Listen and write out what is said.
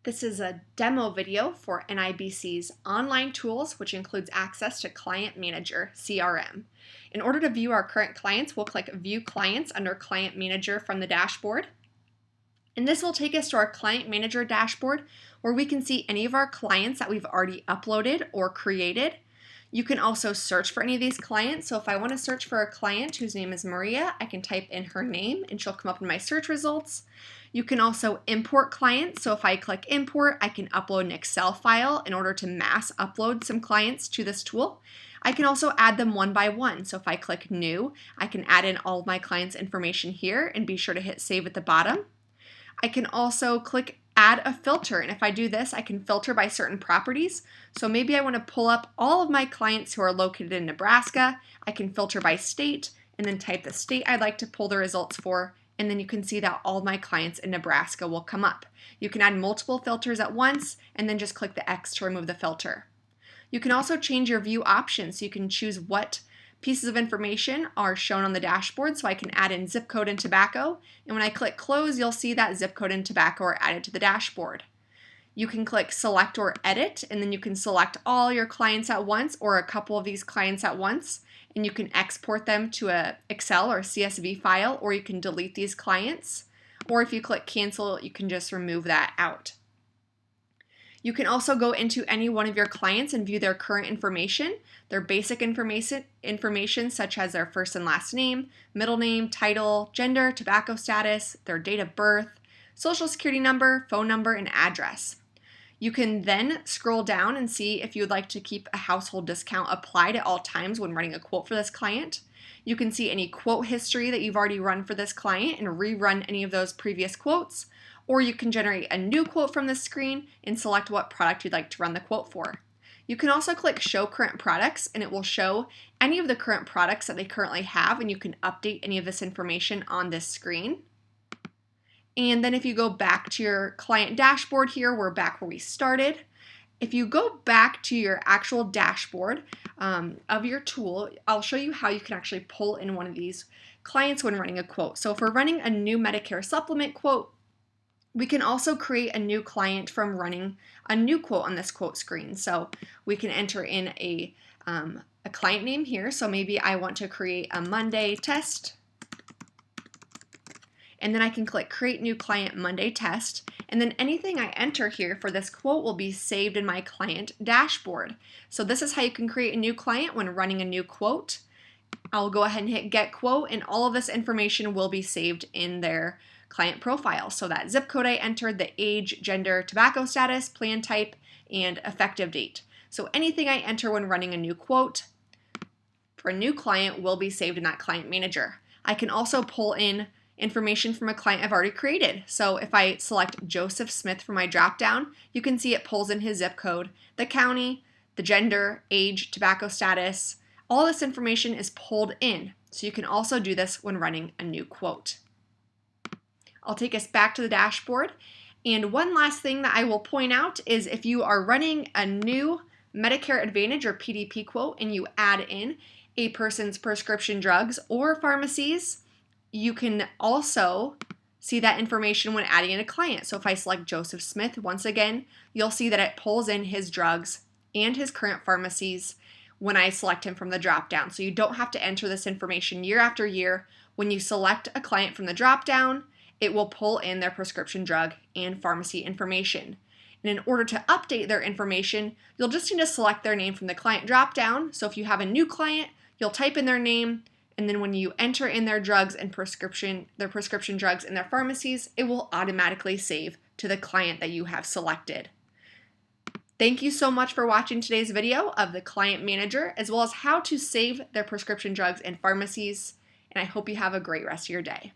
This is a demo video for NIBC's online tools, which includes access to Client Manager CRM. In order to view our current clients, we'll click View Clients under Client Manager from the dashboard. And this will take us to our Client Manager dashboard, where we can see any of our clients that we've already uploaded or created. You can also search for any of these clients. So if I want to search for a client whose name is Maria, I can type in her name and she'll come up in my search results. You can also import clients. So if I click import, I can upload an Excel file in order to mass upload some clients to this tool. I can also add them one by one. So if I click new, I can add in all of my clients' information here and be sure to hit save at the bottom. I can also click add a filter, and if I do this, I can filter by certain properties. So maybe I want to pull up all of my clients who are located in Nebraska. I can filter by state and then type the state I'd like to pull the results for, and then you can see that all of my clients in Nebraska will come up. You can add multiple filters at once and then just click the X to remove the filter. You can also change your view options, so you can choose what pieces of information are shown on the dashboard. So I can add in zip code and tobacco, and when I click close, you'll see that zip code and tobacco are added to the dashboard. You can click select or edit, and then you can select all your clients at once or a couple of these clients at once, and you can export them to a Excel or CSV file, or you can delete these clients, or if you click cancel, you can just remove that out. You can also go into any one of your clients and view their current information, their basic information such as their first and last name, middle name, title, gender, tobacco status, their date of birth, social security number, phone number, and address. You can then scroll down and see if you would like to keep a household discount applied at all times when running a quote for this client. You can see any quote history that you've already run for this client and rerun any of those previous quotes. Or you can generate a new quote from this screen and select what product you'd like to run the quote for. You can also click Show Current Products, and it will show any of the current products that they currently have, and you can update any of this information on this screen. And then if you go back to your client dashboard here, we're back where we started. If you go back to your actual dashboard of your tool, I'll show you how you can actually pull in one of these clients when running a quote. So if we're running a new Medicare supplement quote, we can also create a new client from running a new quote on this quote screen. So we can enter in a client name here. So maybe I want to create a Monday test. And then I can click Create New Client Monday Test. And then anything I enter here for this quote will be saved in my client dashboard. So this is how you can create a new client when running a new quote. I'll go ahead and hit Get Quote, and all of this information will be saved in their client profile. So that zip code I entered, the age, gender, tobacco status, plan type, and effective date. So anything I enter when running a new quote for a new client will be saved in that Client Manager. I can also pull in information from a client I've already created. So if I select Joseph Smith from my dropdown, you can see it pulls in his zip code, the county, the gender, age, tobacco status. All this information is pulled in. So you can also do this when running a new quote. I'll take us back to the dashboard. And one last thing that I will point out is if you are running a new Medicare Advantage or PDP quote and you add in a person's prescription drugs or pharmacies, you can also see that information when adding in a client. So if I select Joseph Smith, once again, you'll see that it pulls in his drugs and his current pharmacies when I select him from the dropdown. So you don't have to enter this information year after year. When you select a client from the dropdown, it will pull in their prescription drug and pharmacy information. And in order to update their information, you'll just need to select their name from the client dropdown. So if you have a new client, you'll type in their name, and then when you enter in their drugs and their prescription drugs in their pharmacies, it will automatically save to the client that you have selected. Thank you so much for watching today's video of the Client Manager, as well as how to save their prescription drugs and pharmacies, and I hope you have a great rest of your day.